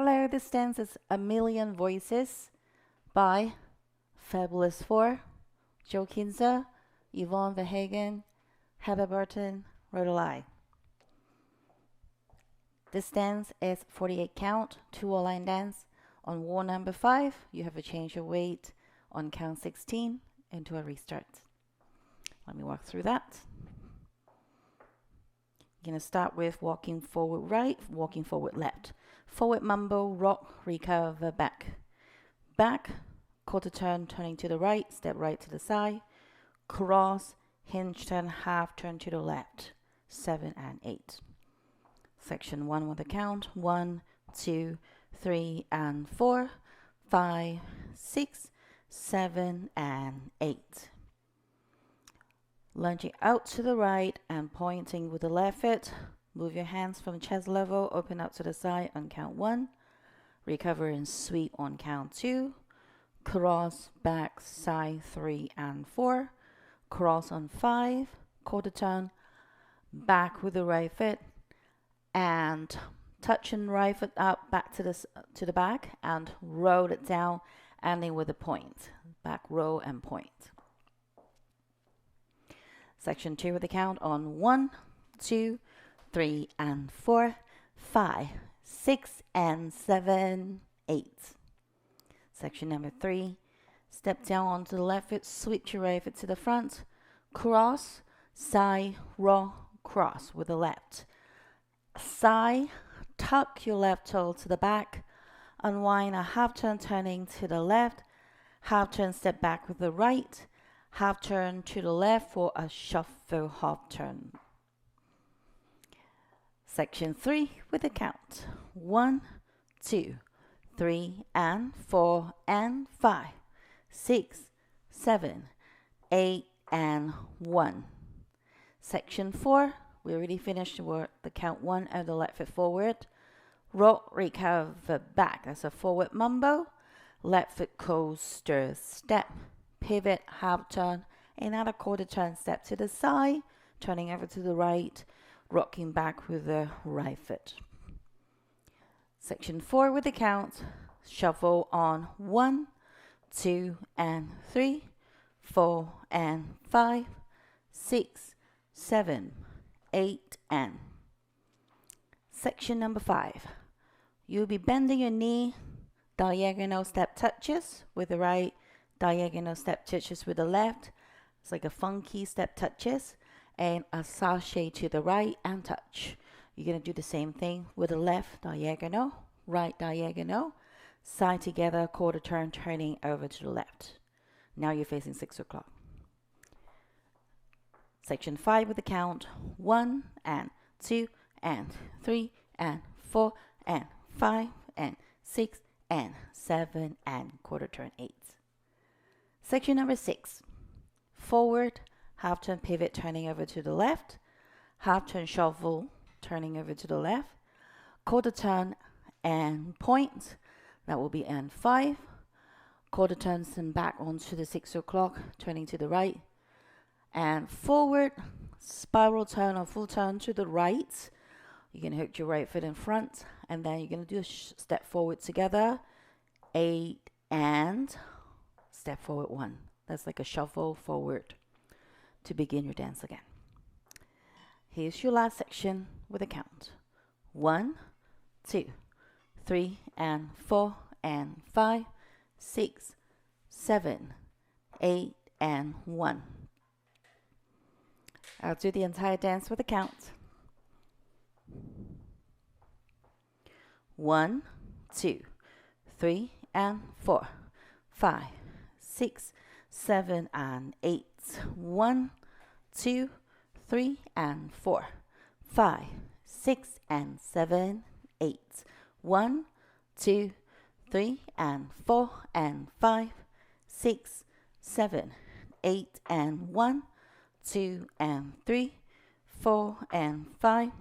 Hello, this dance is A Million Voices by F4bulous 4, Joe Kinser, Ivonne Verhagen, Barton, Rhoda. This dance is 48 count, 2 line dance. On wall number 5, you have to change your weight on count 16 into a restart. Let me walk through that. You're going to start with walking forward right, walking forward left. Forward mambo, rock, recover, back. Back, quarter turn, turning to the right, step right to the side. Cross, hinge turn, half turn to the left. 7 and 8. Section 1 with a count. 1, 2, 3 and 4, 5, 6, 7 and 8. Lunging out to the right and pointing with the left foot. Move your hands from chest level, open up to the side on count 1. Recover and sweep on count 2. Cross, back, side 3 and 4. Cross on 5. Quarter turn, back with the right foot. And touching right foot up, back to the back. And roll it down, ending with a point. Back roll and point. Section 2 with the count on 1, 2, 3 and 4, 5, 6 and 7, 8. Section number 3, step down onto the left foot, sweep your right foot to the front, cross, side, roll, cross with the left. Side, tuck your left toe to the back, unwind a half turn turning to the left, half turn step back with the right, half turn to the left for a shuffle half turn. Section 3 with a count. 1, 2, 3 and 4 and 5, 6, 7, 8 and 1. Section 4, we already finished the count 1 of the left foot forward. Rock, recover, back. That's a forward mambo. Left foot coaster step. Pivot, half turn, another quarter turn step to the side, turning over to the right, rocking back with the right foot. Section 4 with the count, shuffle on 1, 2 and 3, 4 and 5, 6, 7, 8 and. Section number 5, you'll be bending your knee, diagonal step touches with the right, diagonal step touches with the left. It's like a funky step touches and a sashay to the right and touch. You're going to do the same thing with the left diagonal, right diagonal, side together, quarter turn, turning over to the left. Now you're facing 6 o'clock. Section 5 with the count 1 and 2 and 3 and 4 and 5 and 6 and 7 and quarter turn 8. Section number 6, forward, half turn pivot, turning over to the left, half turn shuffle, turning over to the left, quarter turn and point, that will be N5, quarter turns and back onto the 6 o'clock, turning to the right, and forward, spiral turn or full turn to the right. You're going to hook your right foot in front, and then you're going to do a step forward together, 8 and step forward 1. That's like a shuffle forward to begin your dance again. Here's your last section with a count. 1, 2, 3 and 4 and 5, 6, 7, 8 and 1. I'll do the entire dance with a count. 1, 2, 3 and 4, 5, 6, 7 and 8. 1, 2, 3 and 4, 5, 6 and 7, 8. 1, 2, 3 and 4 and 5, 6, 7, 8 and 1, 2 and 3, 4 and 5,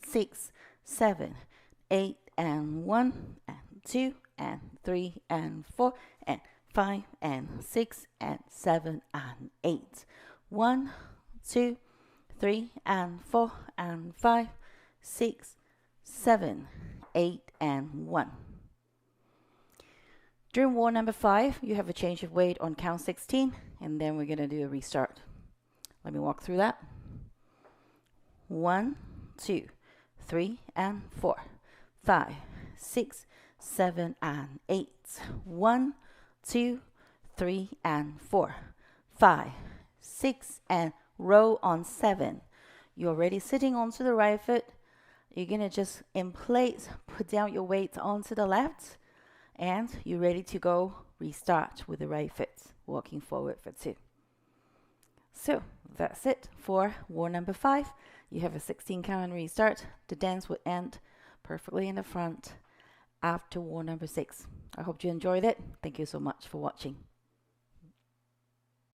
6, 7, 8 and 1 and 2 and 3 and 4 and 5 and 6 and 7 and 8. 1, 2, 3 and 4 and 5, 6, 7, 8 and 1. During war number 5, you have a change of weight on count 16, and then we're going to do a restart. Let me walk through that. 1, 2, 3, and 4, 5, 6, 7, and 8. 1, 2, 3, and 4, 5, 6, and row on 7. You're already sitting onto the right foot. You're going to just, in place, put down your weight onto the left, and you're ready to go. Restart with the right foot, walking forward for 2. So that's it for war number 5. You have a 16 count and restart. The dance will end perfectly in the front after war number 6. I hope you enjoyed it. Thank you so much for watching.